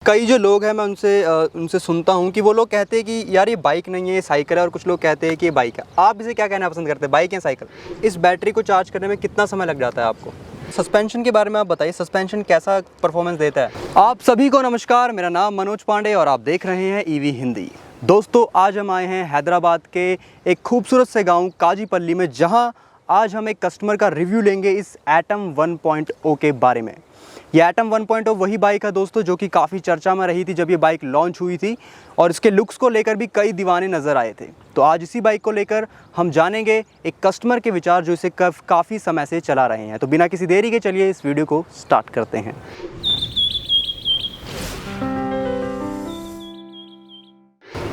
कई जो लोग हैं मैं उनसे सुनता हूँ कि वो लोग कहते हैं कि यार ये बाइक नहीं है, ये साइकिल है, और कुछ लोग कहते हैं कि ये बाइक है। आप इसे क्या कहना पसंद करते हैं, बाइक या साइकिल? इस बैटरी को चार्ज करने में कितना समय लग जाता है आपको? सस्पेंशन के बारे में आप बताइए, सस्पेंशन कैसा परफॉर्मेंस देता है? आप सभी को नमस्कार, मेरा नाम मनोज पांडे और आप देख रहे हैं ईवी हिंदी। दोस्तों, आज हम आए हैं हैदराबाद के एक खूबसूरत से गाँव काजीपल्ली में, जहाँ आज हम एक कस्टमर का रिव्यू लेंगे इस एटम 1.0 के बारे में। ये एटम 1.0 वही बाइक है दोस्तों जो कि काफ़ी चर्चा में रही थी जब ये बाइक लॉन्च हुई थी, और इसके लुक्स को लेकर भी कई दीवाने नज़र आए थे। तो आज इसी बाइक को लेकर हम जानेंगे एक कस्टमर के विचार जो इसे काफ़ी समय से चला रहे हैं। तो बिना किसी देरी के चलिए इस वीडियो को स्टार्ट करते हैं।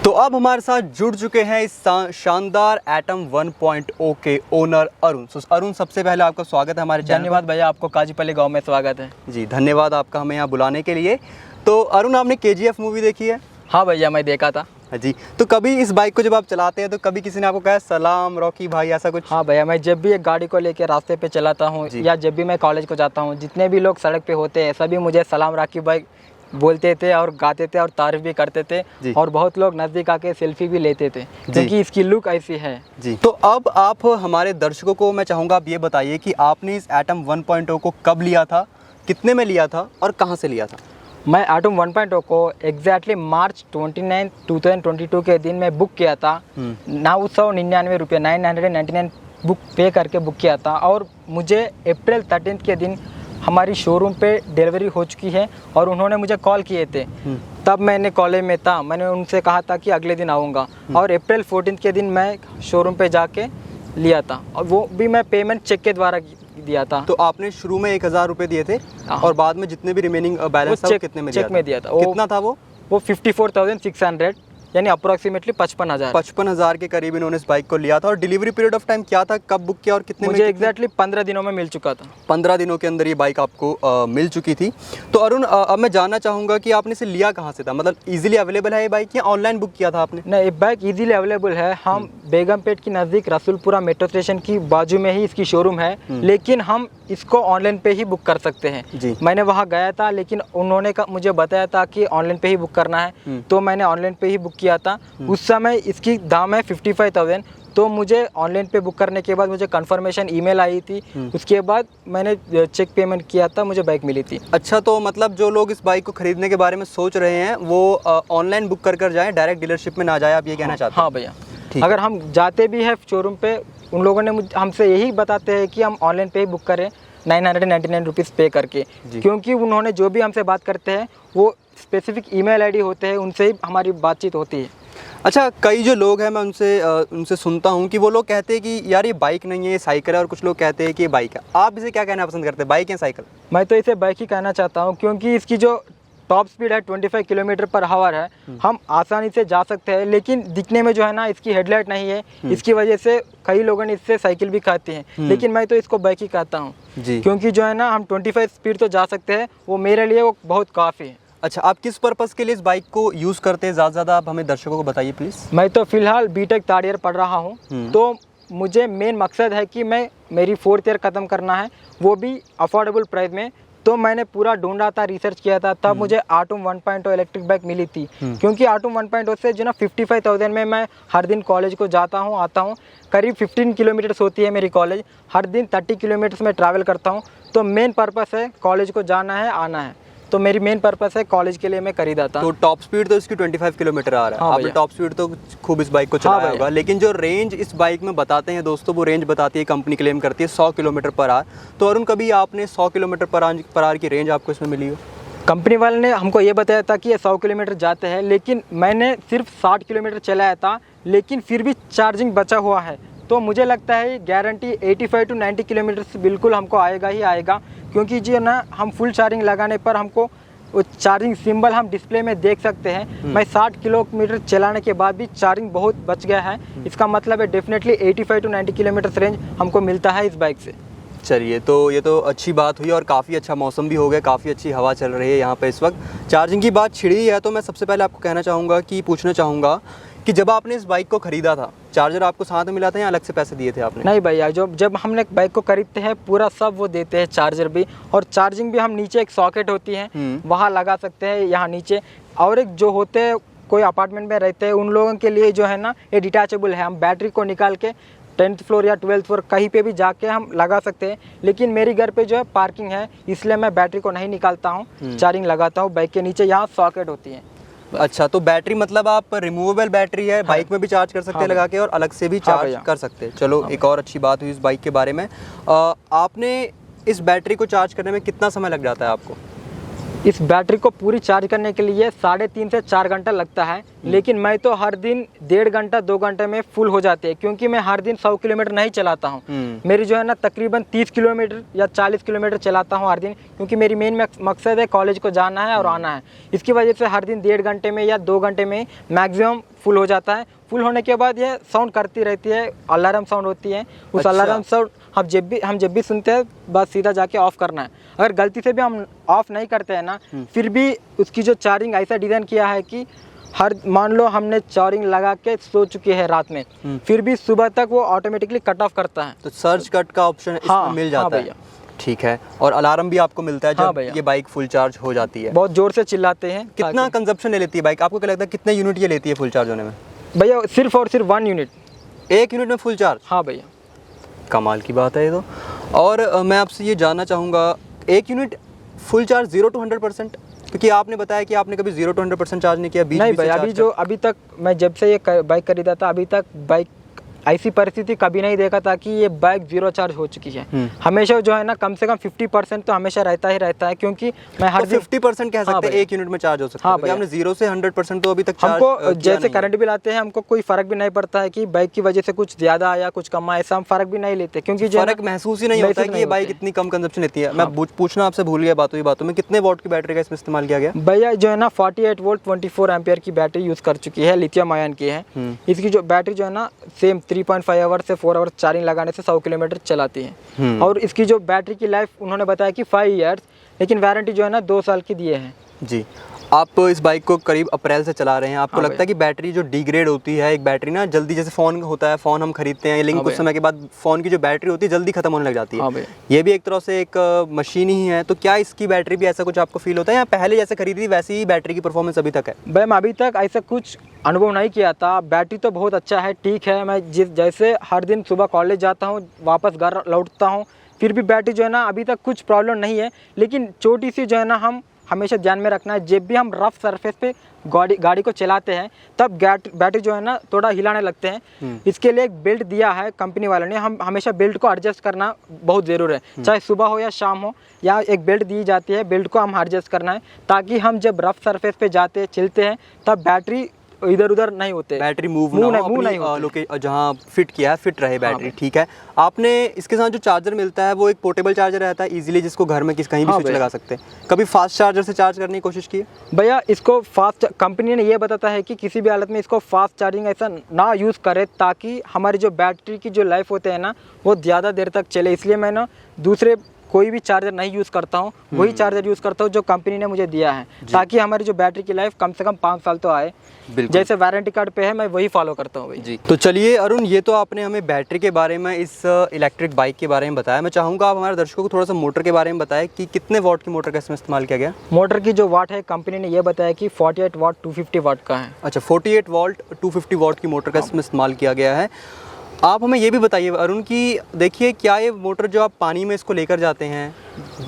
तो अब हमारे साथ जुड़ चुके हैं इस शानदार एटम 1.0 के ओनर अरुण। अरुण, सबसे पहले आपका स्वागत है हमारे चैनल। धन्यवाद भैया, आपको काजीपल्ली गांव में स्वागत है। जी धन्यवाद आपका हमें यहाँ बुलाने के लिए। तो अरुण, आपने KGF मूवी देखी है? हाँ भैया, मैं देखा था। जी, तो कभी इस बाइक को जब आप चलाते हैं तो कभी किसी ने आपको कहा सलाम रॉकी भाई, ऐसा कुछ? हाँ भैया, मैं जब भी एक गाड़ी को लेकर रास्ते पे चलाता हूँ या जब भी मैं कॉलेज को जाता हूँ, जितने भी लोग सड़क पे होते हैं सभी मुझे सलाम रॉकी भाई बोलते थे और गाते थे और तारीफ भी करते थे, और बहुत लोग नज़दीक आके सेल्फी भी लेते थे क्योंकि इसकी लुक ऐसी है। जी, तो अब आप हमारे दर्शकों को मैं चाहूँगा आप ये बताइए कि आपने इस एटम 1.0 को कब लिया था, कितने में लिया था और कहाँ से लिया था? मैं एटम 1.0 को एग्जैक्टली मार्च 29, 2022 के दिन में बुक किया था। 999 रुपये 999 बुक पे करके बुक किया था, और मुझे अप्रैल 13 के दिन हमारी शोरूम पे डिलीवरी हो चुकी है। और उन्होंने मुझे कॉल किए थे, तब मैंने कॉलेज में था, मैंने उनसे कहा था कि अगले दिन आऊँगा, और अप्रैल 14 के दिन मैं शोरूम पे जाके लिया था, और वो भी मैं पेमेंट चेक के द्वारा दिया था। तो आपने शुरू में 1000 रुपये दिए थे और बाद में जितने भी रिमेनिंग बैलेंस था वो कितने में चेक में दिया था? कितना था वो? 54,600 यानी अप्रोक्सीमेटली 55,000 के करीब इन्होंने इस बाइक को लिया था। और डिलीवरी पीरियड ऑफ टाइम क्या था, कब बुक किया और कितने मुझे एग्जैक्टली 15 दिनों में मिल चुका था। 15 दिनों के अंदर ये बाइक आपको मिल चुकी थी। तो अरुण, अब मैं जानना चाहूँगा कि आपने इसे लिया कहाँ से था, मतलब इजीली अवेलेबल है ये बाइक या ऑनलाइन बुक किया था आपने? नहीं, ये बाइक इजीली अवेलेबल है। हम बेगमपेट के नज़दीक रसूलपुरा मेट्रो स्टेशन की बाजू में ही इसकी शोरूम है, लेकिन हम इसको ऑनलाइन पे ही बुक कर सकते हैं। मैंने वहाँ गया था, लेकिन उन्होंने मुझे बताया था कि ऑनलाइन पे ही बुक करना है, तो मैंने ऑनलाइन पे ही बुक किया था। उस समय इसकी दाम है 55,000। तो मुझे ऑनलाइन पे बुक करने के बाद मुझे कंफर्मेशन ईमेल आई थी, उसके बाद मैंने चेक पेमेंट किया था, मुझे बाइक मिली थी। अच्छा, तो मतलब जो लोग इस बाइक को खरीदने के बारे में सोच रहे हैं वो ऑनलाइन बुक कर जाएं, डायरेक्ट डीलरशिप में ना जाए, आप ये कहना चाहते हैं? हाँ भैया, अगर हम जाते भी हैं शोरूम पे, उन लोगों ने हमसे यही बताते हैं कि हम ऑनलाइन पे ही बुक करें 999 रुपीज़ पे करके, क्योंकि उन्होंने जो भी हमसे बात करते हैं वो स्पेसिफिक ईमेल आईडी होते हैं, उनसे ही हमारी बातचीत होती है। अच्छा, कई जो लोग हैं मैं उनसे सुनता हूँ कि वो लोग कहते हैं कि यार ये बाइक नहीं है, ये साइकिल है, और कुछ लोग कहते हैं कि ये बाइक है। आप इसे क्या कहना पसंद करते हैं, बाइक या साइकिल? मैं तो इसे बाइक ही कहना चाहता हूँ, क्योंकि इसकी जो टॉप स्पीड है 25 किलोमीटर पर आवर है। हम आसानी से जा सकते हैं, लेकिन दिखने में जो है ना, इसकी हेडलाइट नहीं है, इसकी वजह से कई लोगों ने इससे साइकिल भी कहते हैं, लेकिन मैं तो इसको बाइक ही कहता हूँ, क्योंकि जो है ना हम 25 स्पीड तो जा सकते हैं, वो मेरे लिए वो बहुत काफ़ी है। अच्छा, आप किस पर्पज़ के लिए इस बाइक को यूज़ करते हैं ज़्यादा आप हमें दर्शकों को बताइए प्लीज़। मैं तो फ़िलहाल बीटेक थर्ड ईयर पढ़ रहा हूँ, तो मुझे मेन मकसद है कि मेरी 4th ईयर ख़त्म करना है, वो भी अफोर्डेबल प्राइस में। तो मैंने पूरा ढूंढा था, रिसर्च किया था, तब मुझे एटम 1.0 इलेक्ट्रिक बाइक मिली थी, क्योंकि एटम 1.0 से जो ना 55,000 में मैं हर दिन कॉलेज को जाता हूँ आता हूँ। करीब 15 किलोमीटर्स होती है मेरी कॉलेज, हर दिन 30 किलोमीटर्स में ट्रैवल करता हूँ। तो मेन पर्पस है कॉलेज को जाना है आना है, तो मेरी मेन पर्पस है कॉलेज के लिए मैं खरीदा था। तो टॉप स्पीड तो इसकी 25 किलोमीटर आ रहा है। आपने टॉप स्पीड तो खूब इस बाइक को चलाया होगा, लेकिन जो रेंज इस बाइक में बताते हैं दोस्तों, वो रेंज बताती है, कंपनी क्लेम करती है 100 किलोमीटर पर आवर। तो अरुण, कभी आपने 100 किलोमीटर पर आवर की रेंज आपको इसमें मिली हो? कंपनी वाले ने हमको ये बताया था कि ये 100 किलोमीटर जाते हैं, लेकिन मैंने सिर्फ 60 किलोमीटर चलाया था, लेकिन फिर भी चार्जिंग बचा हुआ है। तो मुझे लगता है गारंटी 85 to 90 किलोमीटर बिल्कुल हमको आएगा ही आएगा, क्योंकि जो ना हम फुल चार्जिंग लगाने पर हमको वो चार्जिंग सिंबल हम डिस्प्ले में देख सकते हैं। मैं 60 किलोमीटर चलाने के बाद भी चार्जिंग बहुत बच गया है, इसका मतलब है डेफिनेटली 85 to 90 किलोमीटर रेंज हमको मिलता है इस बाइक से। चलिए, तो ये तो अच्छी बात हुई, और काफ़ी अच्छा मौसम भी हो गया, काफ़ी अच्छी हवा चल रही है यहाँ पे इस वक्त। चार्जिंग की बात छिड़ी है तो मैं सबसे पहले आपको कहना चाहूँगा कि पूछना चाहूँगा कि जब आपने इस बाइक को खरीदा था, चार्जर आपको साथ में मिला था या अलग से पैसे दिए थे आपने? नहीं भैया, जब हमने बाइक को खरीदते हैं पूरा सब वो देते हैं, चार्जर भी और चार्जिंग भी। हम नीचे एक सॉकेट होती है वहाँ लगा सकते हैं, यहाँ नीचे। और एक जो होते हैं कोई अपार्टमेंट में रहते हैं उन लोगों के लिए जो है ना ये डिटैचेबल है, हम बैटरी को निकाल के 10th फ्लोर या 12th फ्लोर कहीं पे भी जाके हम लगा सकते हैं। लेकिन मेरी घर पे जो है पार्किंग है, इसलिए मैं बैटरी को नहीं निकालता हूँ, चार्जिंग लगाता हूँ बाइक के नीचे, यहाँ सॉकेट होती है। अच्छा, तो बैटरी मतलब आप रिमूवेबल बैटरी है, बाइक में भी चार्ज कर सकते हैं लगा के और अलग से भी चार्ज कर सकते हैं। चलो एक और अच्छी बात हुई इस बाइक के बारे में। आपने इस बैटरी को चार्ज करने में कितना समय लग जाता है आपको? इस बैटरी को पूरी चार्ज करने के लिए 3.5 से 4 घंटा लगता है, लेकिन मैं तो हर दिन 1.5 घंटा 2 घंटे में फुल हो जाती है, क्योंकि मैं हर दिन 100 किलोमीटर नहीं चलाता हूँ। मेरी जो है ना तकरीबन 30 किलोमीटर या 40 किलोमीटर चलाता हूँ हर दिन, क्योंकि मेरी मेन मकसद है कॉलेज को जाना है और आना है। इसकी वजह से हर दिन 1.5 घंटे में या 2 घंटे में मैक्सिमम फुल हो जाता है। फुल होने के बाद ये साउंड करती रहती है, अलार्म साउंड होती है। उस अच्छा। अलार्म साउंड हम जब भी सुनते हैं बस सीधा जाके ऑफ करना है। अगर गलती से भी हम ऑफ नहीं करते हैं ना, फिर भी उसकी जो चार्जिंग ऐसा डिज़ाइन किया है कि मान लो हमने चार्जिंग लगा के सो चुके हैं रात में, फिर भी सुबह तक वो ऑटोमेटिकली कट ऑफ करता है। तो सर्च कट का ऑप्शन इसमें मिल जाता है। ठीक है, और अलार्म भी आपको मिलता है जब ये बाइक फुल चार्ज हो जाती है। बहुत जोर से चिल्लाते हैं। कितना कंजप्शन ले लेती है बाइक? आपको क्या लगता है कितने यूनिट ये लेती है फुल चार्ज होने में? भैया सिर्फ और सिर्फ 1 यूनिट। 1 यूनिट में फुल चार्ज? हाँ भैया, कमाल की बात है ये तो। और मैं आपसे ये जानना चाहूँगा, 1 यूनिट फुल चार्ज 0 to 100%? क्योंकि आपने बताया कि आपने कभी 0 to 100% चार्ज नहीं किया, बीच नहीं बीच से भैया। अभी तक मैं जब से ये बाइक खरीदा था अभी तक बाइक ऐसी परिस्थिति कभी नहीं देखा था कि ये बाइक 0 चार्ज हो चुकी है। हमेशा जो है ना कम से कम 50% तो हमेशा रहता ही रहता है, क्योंकि मैं हर दिन 50% कह सकते हैं 1 यूनिट में चार्ज हो सकता है। हाँ भैया, हमने 0 से 100% तो अभी तक चार्ज हमको जैसे करंट बिल आते हैं हमको कोई फर्क भी नहीं पड़ता है कि बाइक की वजह से कुछ ज्यादा आया कुछ कम आया, ऐसा हम फर्क भी नहीं लेते, क्योंकि जो फर्क महसूस ही नहीं होता है कि ये बाइक इतनी कम कंजप्शन लेती है। मैं पूछना आपसे भूल गया बातों में, कितने वॉट की बैटरी का इसमें इस्तेमाल किया गया? भैया जो है ना 48 वोल्ट 24 एम्पियर की बैटरी यूज कर चुकी है, लिथियम आयन की है। इसकी जो बैटरी जो है ना सेम 3.5 आवर से 4 आवर चार्जिंग लगाने से 100 किलोमीटर चलाती है। और इसकी जो बैटरी की लाइफ उन्होंने बताया कि 5 ईयर्स, लेकिन वारंटी जो है ना 2 साल की दिए हैं। जी, आप इस बाइक को करीब अप्रैल से चला रहे हैं, आपको लगता है कि बैटरी जो डिग्रेड होती है, एक बैटरी ना जल्दी, जैसे फ़ोन होता है, फ़ोन हम खरीदते हैं लेकिन कुछ समय के बाद फ़ोन की जो बैटरी होती है जल्दी खत्म होने लग जाती है, ये भी एक तरह से एक मशीन ही है, तो क्या इसकी बैटरी भी ऐसा कुछ आपको फील होता है या पहले जैसे खरीदी थी वैसी ही बैटरी की परफॉर्मेंस अभी तक है? भाई मैं अभी तक ऐसा कुछ अनुभव नहीं किया था। बैटरी तो बहुत अच्छा है, ठीक है। मैं जैसे हर दिन सुबह कॉलेज जाता हूँ, वापस घर लौटता हूँ, फिर भी बैटरी जो है ना अभी तक कुछ प्रॉब्लम नहीं है। लेकिन छोटी सी जो है ना हम हमेशा ध्यान में रखना है, जब भी हम रफ सरफेस पे गाड़ी को चलाते हैं तब बैटरी जो है ना थोड़ा हिलाने लगते हैं। इसके लिए एक बेल्ट दिया है कंपनी वालों ने, हम हमेशा बेल्ट को एडजस्ट करना बहुत ज़रूरी है, चाहे सुबह हो या शाम हो, या एक बेल्ट दी जाती है, बेल्ट को हम एडजस्ट करना है ताकि हम जब रफ सरफेस पे जाते चलते हैं तब बैटरी इधर उधर नहीं होते, बैटरी मूव नहीं होती, जहाँ फिट किया है फिट रहे बैटरी। ठीक है, आपने इसके साथ जो चार्जर मिलता है वो एक पोर्टेबल चार्जर रहता है इजीली, जिसको घर में कहीं भी स्विच लगा सकते हैं। कभी फास्ट चार्जर से चार्ज करने की कोशिश की? भैया इसको फास्ट, कंपनी ने ये बताता है कि किसी भी हालत में इसको फास्ट चार्जिंग ऐसा ना यूज़ करे ताकि हमारी जो बैटरी की जो लाइफ होते हैं ना वो ज़्यादा देर तक चले। इसलिए मैं ना दूसरे कोई भी चार्जर नहीं यूज़ करता हूँ, वही चार्जर यूज़ करता हूँ जो कंपनी ने मुझे दिया है, ताकि हमारी जो बैटरी की लाइफ कम से कम 5 साल तो आए। जैसे वारंटी कार्ड पे है मैं वही फॉलो करता हूँ भाई। जी, तो चलिए अरुण, ये तो आपने हमें बैटरी के बारे में, इस इलेक्ट्रिक बाइक के बारे में बताया। मैं चाहूँगा आप हमारे दर्शकों को थोड़ा सा मोटर के बारे में बताएं कि कितने वॉट की मोटर का इसमें इस्तेमाल किया गया? मोटर की जो वाट है कंपनी ने ये बताया कि 48 वाट 250 वाट का है। अच्छा, 48 वोल्ट 250 वॉट की मोटर का इसमें इस्तेमाल किया गया है। आप हमें ये भी बताइए अरुण कि देखिए, क्या ये मोटर जो आप पानी में इसको लेकर जाते हैं,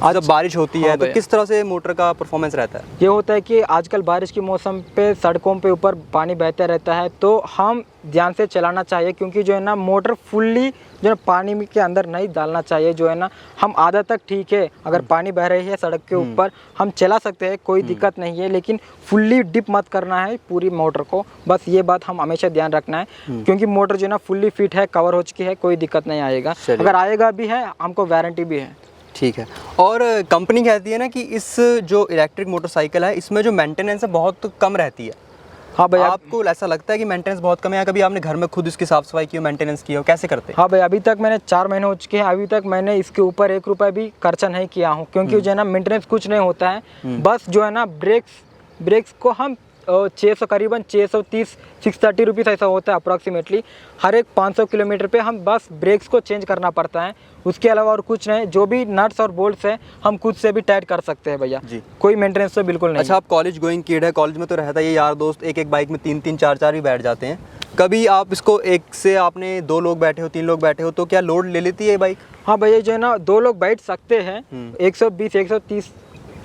जब बारिश होती है तो किस तरह से मोटर का परफॉर्मेंस रहता है? ये होता है कि आजकल बारिश के मौसम पे सड़कों पे ऊपर पानी बहता रहता है, तो हम ध्यान से चलाना चाहिए, क्योंकि जो है ना मोटर फुल्ली जो है पानी के अंदर नहीं डालना चाहिए। जो है ना हम आधा तक ठीक है, अगर पानी बह रही है सड़क के ऊपर हम चला सकते हैं, कोई दिक्कत नहीं है, लेकिन फुल्ली डिप मत करना है पूरी मोटर को, बस ये बात हम हमेशा ध्यान रखना है, क्योंकि मोटर जो है ना फुल्ली फिट है, कवर हो चुकी है, कोई दिक्कत नहीं आएगा। अगर आएगा भी है हमको वारंटी भी है। ठीक है, और कंपनी कहती है ना कि इस जो इलेक्ट्रिक मोटरसाइकिल है इसमें जो मेंटेनेंस है बहुत कम रहती है। हाँ भाई, आपको ऐसा लगता है कि मेंटेनेंस बहुत कम है? कभी आपने घर में खुद इसकी साफ सफाई की हो, मेंटेनेंस की हो, कैसे करते हैं? हाँ भाई, अभी तक मैंने 4 महीने हो चुके हैं, अभी तक मैंने इसके ऊपर 1 रुपये भी खर्चा नहीं किया हूँ, क्योंकि जो है ना मेंटेनेंस कुछ नहीं होता है। बस जो है ना ब्रेक्स को हम 600 करीबन 630 630 रुपीज़ ऐसा होता है अप्रॉक्सीमेटली। हर एक 500 किलोमीटर पे हम बस ब्रेक्स को चेंज करना पड़ता है, उसके अलावा और कुछ नहीं। जो भी नट्स और बोल्ट्स हैं हम खुद से भी टाइट कर सकते हैं भैया जी। कोई मेंटेनेंस तो बिल्कुल नहीं। अच्छा, आप कॉलेज गोइंग किड है, कॉलेज में तो रहता है ये यार दोस्त एक एक बाइक में 3-3 4-4 भी बैठ जाते हैं। कभी आप इसको एक से आपने 2 लोग बैठे हो, 3 लोग बैठे हो, तो क्या लोड ले लेती है ये बाइक? हाँ भैया जो है ना 2 लोग बैठ सकते हैं, 120 130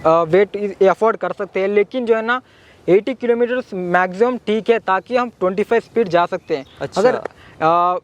वेट अफोर्ड कर सकते हैं, लेकिन जो है ना 80 किलोमीटर मैक्सिमम ठीक है, ताकि हम 25 स्पीड जा सकते हैं। अच्छा। अगर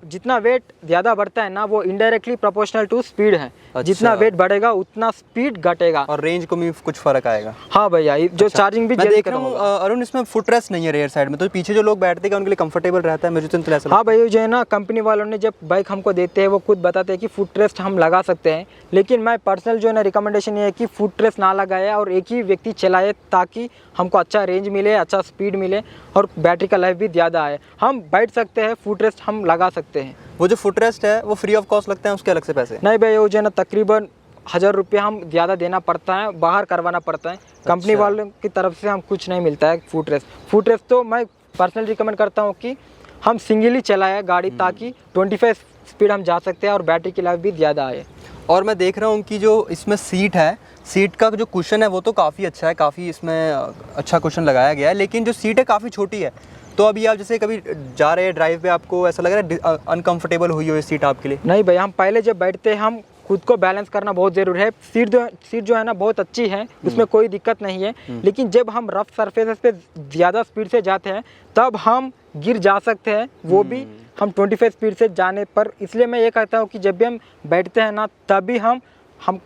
जितना वेट ज़्यादा बढ़ता है ना वो इनडायरेक्टली प्रोपोर्शनल टू स्पीड है। अच्छा। जितना वेट बढ़ेगा उतना स्पीड घटेगा और रेंज को भी कुछ फर्क आएगा। हाँ भैया, जो चार्जिंग भी मैं जल्दी देख खत्म रहा हूँ होगा। अरुण, इसमें फुट रेस्ट नहीं है रेयर साइड में, तो पीछे जो लोग बैठते हैं उनके लिए कंफर्टेबल रहता है, मुझे तो ऐसा हाँ भैया जो है ना कंपनी वालों ने जब बाइक हमको देते हैं वो खुद बताते हैं कि फुट रेस्ट हम लगा सकते हैं, लेकिन मैं पर्सनल जो है ना रिकमेंडेशन ये है कि फुट रेस्ट ना लगाए और एक ही व्यक्ति चलाए, ताकि हमको अच्छा रेंज मिले, अच्छा स्पीड मिले और बैटरी का लाइफ भी ज़्यादा आए। हम बैठ सकते हैं, फुट रेस्ट हम लगा सकते हैं। वो जो फुट रेस्ट है वो फ्री ऑफ कॉस्ट लगता है, उसके अलग से पैसे? नहीं भैया, वो जो है ना तकरीबन 1000 रुपये हम ज़्यादा देना पड़ता है, बाहर करवाना पड़ता है। कंपनी वालों की तरफ से हम कुछ नहीं मिलता है फुट रेस्ट। फुट रेस्ट तो मैं पर्सनली रिकमेंड करता हूँ कि हम सिंगल ही चलाएं गाड़ी, ताकि 25 स्पीड हम जा सकते हैं और बैटरी की लाइफ भी ज़्यादा आए। और मैं देख रहा हूँ कि जो इसमें सीट है, सीट का जो कुशन है वो तो काफ़ी अच्छा है, काफ़ी इसमें अच्छा कुशन लगाया गया है, लेकिन जो सीट है काफ़ी छोटी है। तो अभी आप जैसे कभी जा रहे हैं ड्राइव पे, आपको ऐसा लग रहा है अनकंफर्टेबल हुई हो ये सीट आपके लिए? नहीं भैया, हम पहले जब बैठते हैं हम खुद को बैलेंस करना बहुत ज़रूरी है। सीट जो है ना बहुत अच्छी है, उसमें कोई दिक्कत नहीं है, लेकिन जब हम रफ सरफेसेस पे ज़्यादा स्पीड से जाते हैं तब हम गिर जा सकते हैं, वो भी हम 25 स्पीड से जाने पर। इसलिए मैं ये कहता हूँ कि जब भी हम बैठते हैं ना तभी हम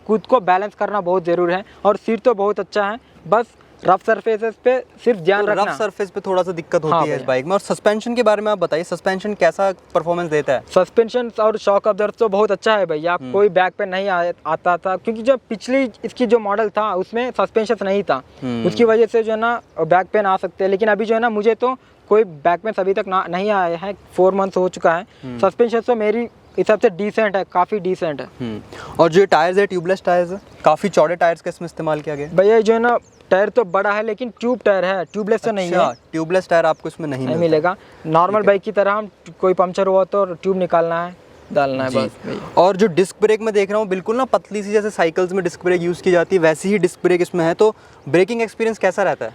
खुद को बैलेंस करना बहुत ज़रूरी है। और सीट तो बहुत अच्छा है, बस रफ सरफेसेस पे सिर्फ ध्यान रखना। रफ सरफेस पे थोड़ा सा दिक्कत होती है इस बाइक में। और सस्पेंशन के बारे में आप बताइए, सस्पेंशन कैसा परफॉर्मेंस देता है? सस्पेंशन और शॉक अब्जॉर्बर तो बहुत अच्छा है भैया, कोई बैक पे नहीं आता था, क्योंकि जो पिछली इसकी जो मॉडल था उसमें सस्पेंशन नहीं था, उसकी वजह से जो है ना बैक पेन आ सकते हैं। लेकिन अभी जो है ना मुझे तो कोई बैक पेन अभी तक नहीं आया है, 4 मंथ्स हो चुका है। सस्पेंशन तो मेरी हिसाब से डिसेंट है, काफ़ी डिसेंट है। और जो टायर्स है ट्यूबलेस टायर्स है, काफ़ी चौड़े टायर्स का इसमें इस्तेमाल किया गया भैया। जो है ना टायर तो बड़ा है लेकिन ट्यूब टायर है, ट्यूबलेस तो नहीं है। ट्यूबलेस टायर आपको इसमें नहीं मिलेगा। नॉर्मल बाइक की तरह हम कोई पंक्चर हुआ तो ट्यूब निकालना है, डालना है बस। और जो डिस्क ब्रेक में देख रहा हूँ बिल्कुल ना पतली सी, जैसे साइकिल्स में डिस्क ब्रेक यूज़ की जाती है वैसी ही डिस्क ब्रेक इसमें है, तो ब्रेकिंग एक्सपीरियंस कैसा रहता है?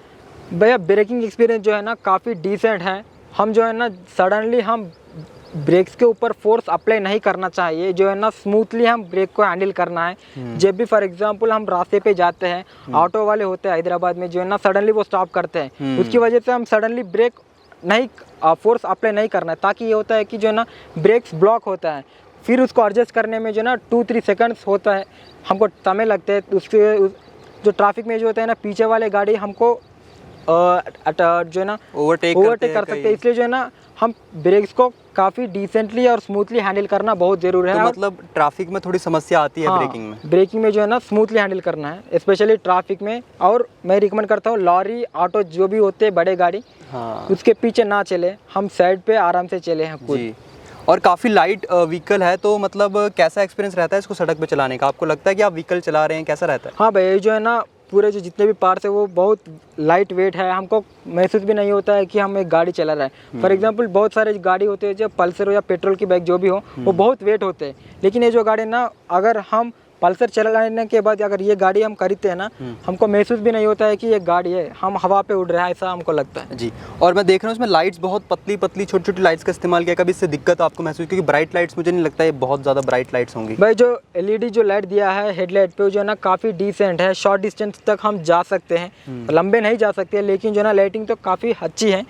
भैया ब्रेकिंग एक्सपीरियंस जो है ना काफ़ी डिसेंट है। हम जो है ना सडनली हम ब्रेक्स के ऊपर फोर्स अप्लाई नहीं करना चाहिए, जो है ना स्मूथली हम ब्रेक को हैंडल करना है। जब भी फॉर एग्जांपल हम रास्ते पे जाते हैं, ऑटो वाले होते हैं हैदराबाद में, जो है ना सडनली वो स्टॉप करते हैं, उसकी वजह से हम सडनली ब्रेक नहीं फोर्स अप्लाई नहीं करना है, ताकि ये होता है कि जो है ना ब्रेक्स ब्लॉक होता है, फिर उसको एडजस्ट करने में जो है ना 2-3 सेकंड्स होता है, हमको समय लगते हैं। उसके जो ट्रैफिक में जो होता है ना पीछे वाले गाड़ी हमको जो है ना ओवरटेक कर सकते हैं, इसलिए जो है ना हम ब्रेक्स को काफ़ी डिसेंटली और स्मूथली हैंडल करना बहुत ज़रूरी है। तो मतलब ट्रैफिक में थोड़ी समस्या आती है? हाँ, ब्रेकिंग में जो है ना स्मूथली हैंडल करना है, स्पेशली ट्रैफिक में। और मैं रिकमेंड करता हूँ लॉरी ऑटो जो भी होते हैं बड़े गाड़ी, हाँ, उसके पीछे ना चले, हम साइड पे आराम से चले हैं खुद। और काफ़ी लाइट व्हीकल है, तो मतलब कैसा एक्सपीरियंस रहता है इसको सड़क पे चलाने का? आपको लगता है कि आप व्हीकल चला रहे हैं, कैसा रहता है? हाँ भैया, जो है ना पूरे जो जितने भी पार्ट्स है वो बहुत लाइट वेट है, हमको महसूस भी नहीं होता है कि हम एक गाड़ी चला रहे हैं। फॉर एग्जांपल बहुत सारे गाड़ी होते हैं जो पल्सर हो या पेट्रोल की बाइक जो भी हो, वो बहुत वेट होते हैं, लेकिन ये जो गाड़ी ना अगर हम पल्सर चलाने के बाद अगर ये गाड़ी हम खरीदते हैं ना, हमको महसूस भी नहीं होता है कि ये गाड़ी है, हम हवा पे उड़ रहे हैं, ऐसा हमको लगता है जी। और मैं देख रहा हूँ इसमें लाइट्स बहुत पतली पतली छोटी छोटी लाइट्स का इस्तेमाल किया, कभी इससे दिक्कत आपको महसूस? क्योंकि ब्राइट लाइट्स मुझे नहीं लगता है बहुत ज़्यादा ब्राइट लाइट्स होंगी। भाई जो LED जो लाइट दिया है हेडलाइट पे जो है ना काफ़ी डिसेंट है, शॉर्ट डिस्टेंस तक हम जा सकते हैं, लंबे नहीं जा सकते, लेकिन जो है ना लाइटिंग तो काफ़ी अच्छी है।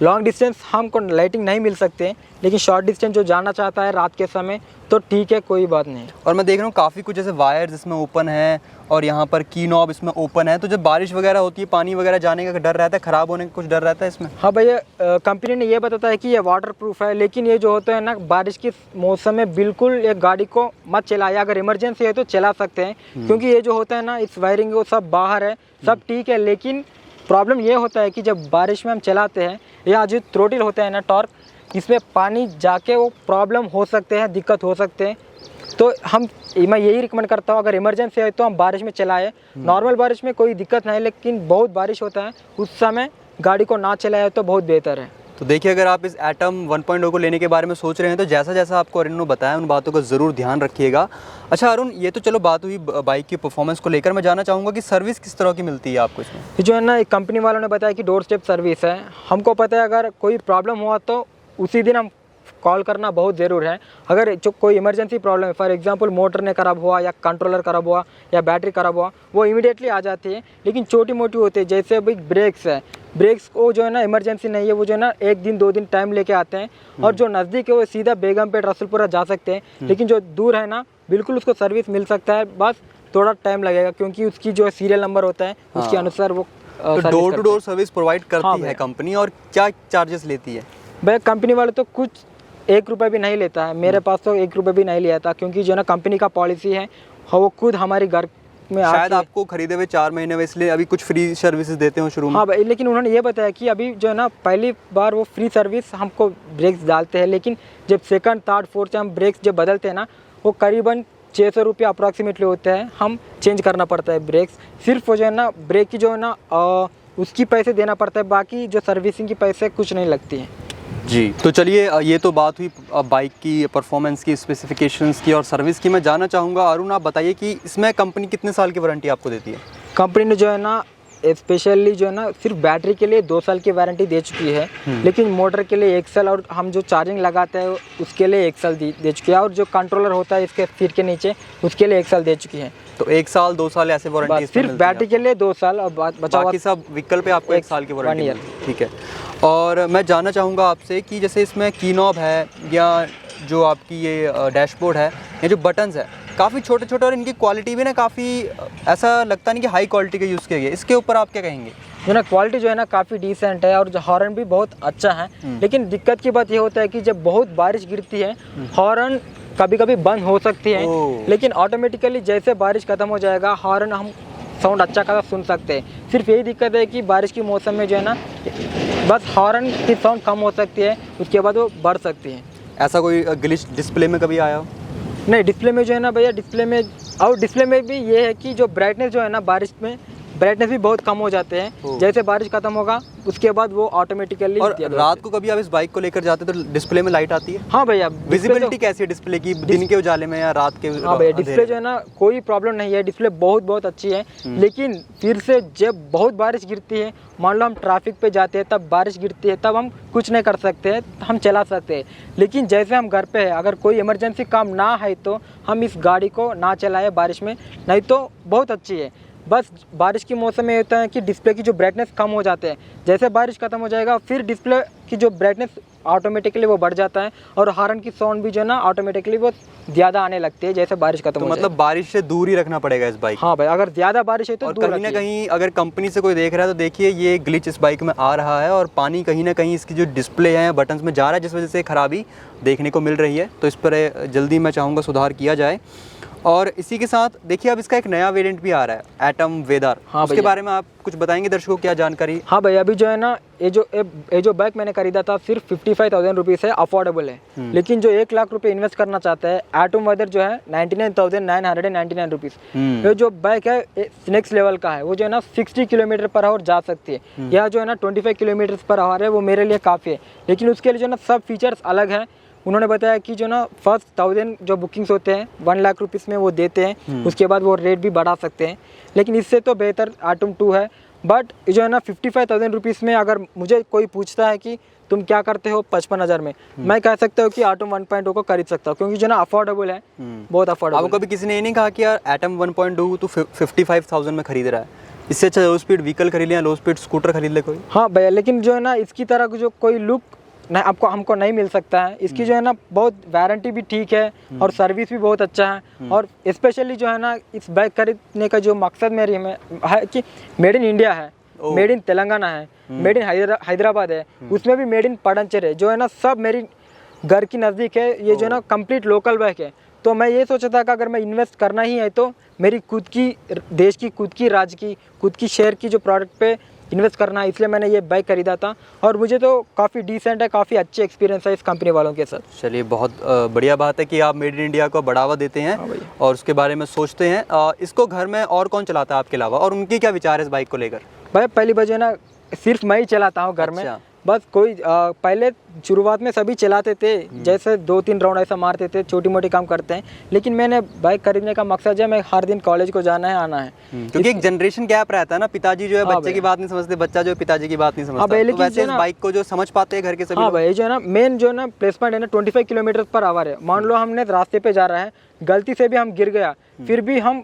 लॉन्ग डिस्टेंस हमको लाइटिंग नहीं मिल सकते, लेकिन शॉर्ट डिस्टेंस जो जाना चाहता है रात के समय तो ठीक है, कोई बात नहीं। और मैं देख रहा हूँ काफ़ी कुछ जैसे वायर्स इसमें ओपन है और यहाँ पर की नॉब इसमें ओपन है, तो जब बारिश वगैरह होती है पानी वगैरह जाने का डर रहता है, ख़राब होने का कुछ डर रहता है इसमें? हाँ भैया, कंपनी ने ये बताता है कि ये वाटर प्रूफ है, लेकिन ये जो होता है ना बारिश के मौसम में बिल्कुल एक गाड़ी को मत चलाए, अगर इमरजेंसी है तो चला सकते हैं, क्योंकि ये जो होता है ना इस वायरिंग वो सब बाहर है, सब ठीक है, लेकिन प्रॉब्लम ये होता है कि जब बारिश में हम चलाते हैं, यहाँ जो थ्रोटल होता है ना टॉर्क, इसमें पानी जाके वो प्रॉब्लम हो सकते हैं, दिक्कत हो सकते हैं। तो मैं यही रिकमेंड करता हूँ अगर इमरजेंसी है तो हम बारिश में चलाएं। नॉर्मल बारिश में कोई दिक्कत नहीं, लेकिन बहुत बारिश होता है उस समय गाड़ी को ना चलाए तो बहुत बेहतर है। तो देखिए, अगर आप इस एटम 1.0 को लेने के बारे में सोच रहे हैं तो जैसा जैसा आपको अरुण ने बताया उन बातों का ज़रूर ध्यान रखिएगा। अच्छा अरुण, ये तो चलो बात हुई बाइक की परफॉर्मेंस को लेकर, मैं जानना चाहूँगा कि सर्विस किस तरह की मिलती है आपको इसमें? ये जो है ना, एक कंपनी वालों ने बताया कि डोर स्टेप सर्विस है। हमको पता है अगर कोई प्रॉब्लम हुआ तो उसी दिन हम कॉल करना बहुत ज़रूर है। अगर जो कोई इमरजेंसी प्रॉब्लम है, फॉर एग्जांपल मोटर ने ख़राब हुआ या कंट्रोलर ख़राब हुआ या बैटरी ख़राब हुआ, वो इमीडिएटली आ जाती है। लेकिन छोटी मोटी होती है, जैसे अभी ब्रेक्स है, ब्रेक्स को जो है ना इमरजेंसी नहीं है, वो जो है ना 1 दिन 2 दिन टाइम लेके आते हैं। और जो नज़दीक है वो सीधा बेगमपेट रसूलपुरा जा सकते हैं। लेकिन जो दूर है ना, बिल्कुल उसको सर्विस मिल सकता है, बस थोड़ा टाइम लगेगा क्योंकि उसकी जो सीरियल नंबर होता है उसके अनुसार वो door to door service provide करती है कंपनी, और क्या चार्जेस लेती है? भाई कंपनी वाले तो कुछ 1 रुपये भी नहीं लेता है। मेरे पास तो 1 रुपये भी नहीं लिया था, क्योंकि जो ना कंपनी का पॉलिसी है वो खुद हमारे घर में शायद आपको खरीदे हुए 4 महीने में, इसलिए अभी कुछ फ्री सर्विसेज देते हो शुरू में। हाँ भाई, लेकिन उन्होंने ये बताया कि अभी जो है ना पहली बार वो फ्री सर्विस हमको ब्रेक्स डालते हैं, लेकिन जब सेकंड थर्ड फोर्थ से हम ब्रेक्स जब बदलते हैं ना, वो करीबन 600 रुपये अप्रॉक्सीमेटली होते हैं। हम चेंज करना पड़ता है ब्रेक्स। सिर्फ वो जो है ना ब्रेक की जो है ना उसकी पैसे देना पड़ता है, बाकी जो सर्विसिंग की पैसे कुछ नहीं लगती हैं। जी, तो चलिए, ये तो बात हुई बाइक की परफॉर्मेंस की, स्पेसिफिकेशंस की और सर्विस की। मैं जानना चाहूँगा अरुण, आप बताइए कि इसमें कंपनी कितने साल की वारंटी आपको देती है? कंपनी ने जो है ना स्पेशली जो है ना सिर्फ बैटरी के लिए 2 साल की वारंटी दे चुकी है, लेकिन मोटर के लिए 1 साल, और हम जो चार्जिंग लगाते हैं उसके लिए 1 साल दे चुकी है, और जो कंट्रोलर होता है इसके सीट के नीचे उसके लिए 1 साल दे चुकी है। तो 1 साल 2 साल ऐसे वारंटी सिर्फ बैटरी के लिए 2 साल, और बाकी सब व्हीकल पे आपको 1 साल की वारंटी है। ठीक है। और मैं जानना चाहूँगा आपसे कि जैसे इसमें की नॉब है या जो आपकी ये डैशबोर्ड है, ये जो बटन्स है काफ़ी छोटे छोटे, और इनकी क्वालिटी भी ना काफ़ी ऐसा लगता नहीं कि हाई क्वालिटी का यूज़ किया गया, इसके ऊपर आप क्या कहेंगे? जो ना क्वालिटी जो है ना काफ़ी डिसेंट है, और जो हॉर्न भी बहुत अच्छा है। लेकिन दिक्कत की बात ये होता है कि जब बहुत बारिश गिरती है हॉर्न कभी कभी बंद हो सकती है, लेकिन ऑटोमेटिकली जैसे बारिश खत्म हो जाएगा हॉर्न हम साउंड अच्छा खासा सुन सकते हैं। सिर्फ यही दिक्कत है कि बारिश के मौसम में जो है ना बस हॉर्न की साउंड कम हो सकती है, उसके बाद वो बढ़ सकती है। ऐसा कोई ग्लिच डिस्प्ले में कभी आया हो? नहीं, डिस्प्ले में जो है ना भैया, डिस्प्ले में भी ये है कि जो ब्राइटनेस जो है ना, बारिश में ब्राइटनेस भी बहुत कम हो जाते हैं। जैसे बारिश खत्म होगा उसके बाद वो ऑटोमेटिकली। और रात को कभी आप इस बाइक को लेकर जाते तो डिस्प्ले में लाइट आती है? हाँ भैया। विजिबिलिटी कैसी है डिस्प्ले की, दिन के उजाले में या रात के? हाँ भैया, डिस्प्ले जो है ना कोई प्रॉब्लम नहीं है, डिस्प्ले बहुत अच्छी है। लेकिन फिर से जब बहुत बारिश गिरती है, मान लो हम ट्रैफिक पे जाते हैं तब बारिश गिरती है, तब हम कुछ नहीं कर सकते हैं, हम चला सकते हैं। लेकिन जैसे हम घर पे हैं, अगर कोई इमरजेंसी काम ना है तो हम इस गाड़ी को ना चलाएं बारिश में, नहीं तो बहुत अच्छी है। बस बारिश के मौसम में होता है कि डिस्प्ले की जो ब्राइटनेस कम हो जाते हैं, जैसे बारिश खत्म हो जाएगा फिर डिस्प्ले की जो ब्राइटनेस ऑटोमेटिकली वो बढ़ जाता है, और हॉर्न की साउंड भी जो है ना ऑटोमेटिकली वो ज़्यादा आने लगती है जैसे बारिश खत्म हो जाए। मतलब बारिश से दूर ही रखना पड़ेगा इस बाइक? हाँ भाई, अगर ज़्यादा बारिश है तो और कहीं ना कहीं अगर कंपनी से कोई देख रहा है तो देखिए ये ग्लिच इस बाइक में आ रहा है, और पानी कहीं ना कहीं इसकी जो डिस्प्ले है बटन्स में जा रहा है, जिस वजह से खराबी देखने को मिल रही है। तो इस पर जल्दी मैं चाहूँगा सुधार किया जाए। और इसी के साथ देखिए अब इसका एक नया वेरिएंट भी आ रहा है, एटम वेदार। हाँ, उसके बारे में आप कुछ बताएंगे दर्शकों को, क्या जानकारी? हाँ भाई, अभी जो है ना ये जो बाइक मैंने खरीदा था सिर्फ 55,000 रुपीज़ है, अफोर्डेबल है। लेकिन जो 1 लाख रुपए इन्वेस्ट करना चाहता है, एटम वेदर जो है 99,999 रुपीज़। ये जो बाइक है नेक्स्ट लेवल का है, वो जो है ना 60 किलोमीटर पर आवर जा सकती है। यह जो है ना 25 किलोमीटर पर आवर है, वो मेरे लिए काफ़ी है। लेकिन उसके लिए जो ना सब फीचर्स अलग हैं। उन्होंने बताया कि जो ना फर्स्ट 1000 जो बुकिंग्स होते हैं 1 लाख रुपीज़ में वो देते हैं, उसके बाद वो रेट भी बढ़ा सकते हैं। लेकिन इससे तो बेहतर एटम 2 है। बट जो है ना 55,000 रुपीज़ में अगर मुझे कोई पूछता है कि तुम क्या करते हो 55,000 में, मैं कह सकता हूँ कि एटम 1.0 को खरीद सकता हूँ, क्योंकि जो ना अफोर्डेबल है, बहुत अफोर्डेबल। आपको कभी किसी ने ये नहीं कहा कि यार एटम 1.2 तो 55,000 में खरीद रहा है, इससे अच्छा लो स्पीड व्हीकल खरीद ले या लो स्पीड स्कूटर खरीद ले कोई? हाँ भैया, लेकिन जो है ना इसकी तरह जो कोई लुक नहीं हमको नहीं मिल सकता है। इसकी जो है ना बहुत वारंटी भी ठीक है और सर्विस भी बहुत अच्छा है। और स्पेशली जो है ना इस बाइक खरीदने का जो मकसद मेरी में है कि मेड इन इंडिया है, मेड इन तेलंगाना है, मेड इन हैदराबाद है, उसमें भी मेड इन पडंचेर है, जो है ना सब मेरी घर की नज़दीक है। ये जो है ना कंप्लीट लोकल बाइक है। तो मैं ये सोचा था कि अगर मैं इन्वेस्ट करना ही है तो मेरी खुद की देश की, खुद की राज्य की, खुद की शहर की जो प्रोडक्ट पे इन्वेस्ट करना है, इसलिए मैंने ये बाइक खरीदा था। और मुझे तो काफ़ी डिसेंट है, काफ़ी अच्छे एक्सपीरियंस है इस कंपनी वालों के साथ। चलिए, बहुत बढ़िया बात है कि आप मेड इन इंडिया को बढ़ावा देते हैं और उसके बारे में सोचते हैं। इसको घर में और कौन चलाता है आपके अलावा, और उनके क्या विचार है इस बाइक को लेकर? भाई पहली बात जो है ना सिर्फ मैं ही चलाता हूँ घर में। अच्छा। बस कोई पहले शुरुआत में सभी चलाते थे, जैसे 2-3 राउंड ऐसा मारते थे, छोटी मोटी काम करते हैं। लेकिन मैंने बाइक खरीदने का मकसद है मैं हर दिन कॉलेज को जाना है, आना है। क्योंकि एक जनरेशन गैप रहता है ना, पिताजी जो है हाँ बच्चे भाई। की बात नहीं समझते, बच्चा जो है पिताजी की बात नहीं समझता। भाई, तो लेकिन वैसे जो इस ना- बाइक को जो समझ पाते हैं घर के सभी हाँ लोग। भाई, जो है ना मेन जो है ना प्लेसमेंट है ना 25 किलोमीटर पर आवर है। मान लो हमने रास्ते पे जा रहे हैं, गलती से भी हम गिर गया, फिर भी हम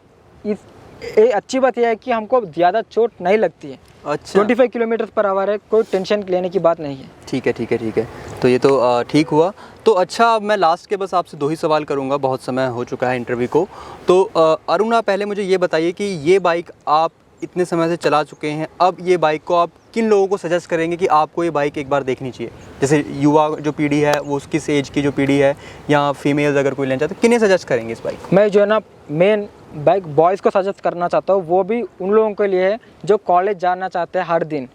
अच्छी बात यह है कि हमको ज़्यादा चोट नहीं लगती है। अच्छा 25 किलोमीटर पर आवर है, कोई टेंशन लेने की बात नहीं है। ठीक है ठीक है ठीक है। तो ये तो ठीक हुआ। तो अच्छा, अब मैं लास्ट के बस आपसे 2 ही सवाल करूंगा, बहुत समय हो चुका है इंटरव्यू को। तो अरुण, आप पहले मुझे ये बताइए कि ये बाइक आप इतने समय से चला चुके हैं, अब ये बाइक को आप किन लोगों को सजेस्ट करेंगे कि आपको ये बाइक एक बार देखनी चाहिए? जैसे युवा जो पीढ़ी है, वो उसकी एज की जो पीढ़ी है, या फीमेल्स अगर कोई लेना चाहते हैं, किन्हें सजेस्ट करेंगे इस बाइक? मैं जो है ना मेन बाइक बॉयज़ को सजेस्ट करना चाहता हूँ, वो भी उन लोगों के लिए है जो कॉलेज जाना चाहते हैं हर दिन।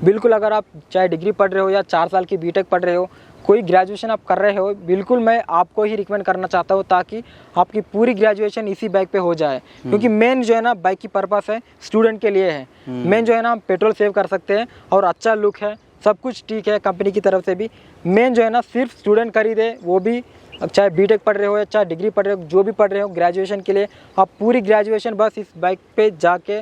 बिल्कुल, अगर आप चाहे डिग्री पढ़ रहे हो या 4 साल की बीटेक पढ़ रहे हो, कोई ग्रेजुएशन आप कर रहे हो, बिल्कुल मैं आपको ही रिकमेंड करना चाहता हूँ, ताकि आपकी पूरी ग्रेजुएशन इसी बाइक पे हो जाए। क्योंकि मेन जो है ना बाइक की पर्पस है स्टूडेंट के लिए है। मेन जो है ना हम पेट्रोल सेव कर सकते हैं और अच्छा लुक है, सब कुछ ठीक है कंपनी की तरफ से भी। मेन जो है ना सिर्फ स्टूडेंट खरीदे, वो भी अब चाहे बीटेक पढ़ रहे हो या चाहे डिग्री पढ़ रहे हो, जो भी पढ़ रहे हो ग्रेजुएशन के लिए, आप पूरी ग्रेजुएशन बस इस बाइक पे जाके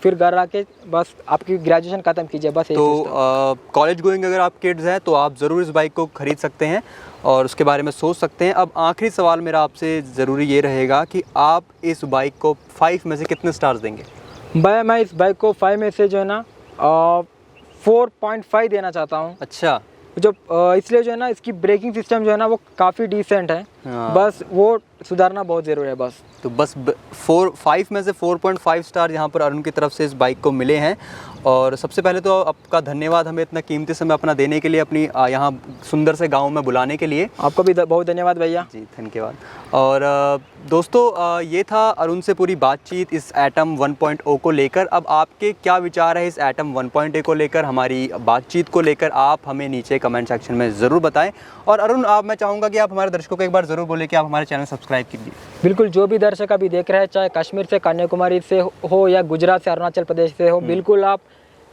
फिर घर आके बस आपकी ग्रेजुएशन खत्म कीजिए, बस। तो कॉलेज गोइंग अगर आप किड्स हैं तो आप ज़रूर इस बाइक को ख़रीद सकते हैं और उसके बारे में सोच सकते हैं। अब आखिरी सवाल मेरा आपसे ज़रूरी ये रहेगा कि आप इस बाइक को 5 में से कितने स्टार्स देंगे? भाई, मैं इस बाइक को 5 में से जो है ना 4.5 देना चाहता हूँ। अच्छा। जो इसलिए जो है ना इसकी ब्रेकिंग सिस्टम जो है ना वो काफ़ी डिसेंट है। हाँ। बस वो सुधारना बहुत ज़रूरी है बस। तो बस 5 में से 4.5 स्टार यहाँ पर अरुण की तरफ से इस बाइक को मिले हैं। और सबसे पहले तो आपका धन्यवाद हमें इतना कीमती समय अपना देने के लिए, अपनी यहाँ सुंदर से गांव में बुलाने के लिए। आपको भी बहुत धन्यवाद भैया। जी धन्यवाद। और दोस्तों, ये था अरुण से पूरी बातचीत इस एटम 1.0 को लेकर। अब आपके क्या विचार है इस एटम 1.0 को लेकर, हमारी बातचीत को लेकर, आप हमें नीचे कमेंट सेक्शन में ज़रूर बताएं। और अरुण, मैं चाहूँगा कि आप हमारे दर्शकों को एक बार ज़रूर बोलें कि आप हमारे चैनल सब्सक्राइब कीजिए। बिल्कुल, जो भी दर्शक अभी देख रहे हैं, चाहे कश्मीर से कन्याकुमारी से हो या गुजरात से अरुणाचल प्रदेश से हो, बिल्कुल आप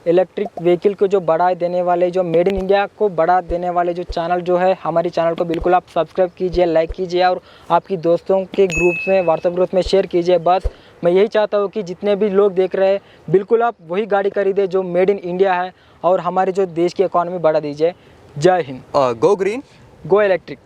इलेक्ट्रिक व्हीकल को जो बढ़ा देने वाले, जो मेड इन इंडिया को बढ़ा देने वाले जो चैनल जो है, हमारी चैनल को बिल्कुल आप सब्सक्राइब कीजिए, लाइक कीजिए और आपकी दोस्तों के ग्रुप में, व्हाट्सएप ग्रुप में शेयर कीजिए। बस मैं यही चाहता हूँ कि जितने भी लोग देख रहे हैं, बिल्कुल आप वही गाड़ी खरीदें जो मेड इन इंडिया है और हमारे जो देश की इकॉनमी बढ़ा दीजिए। जय Hind. Go green, go electric.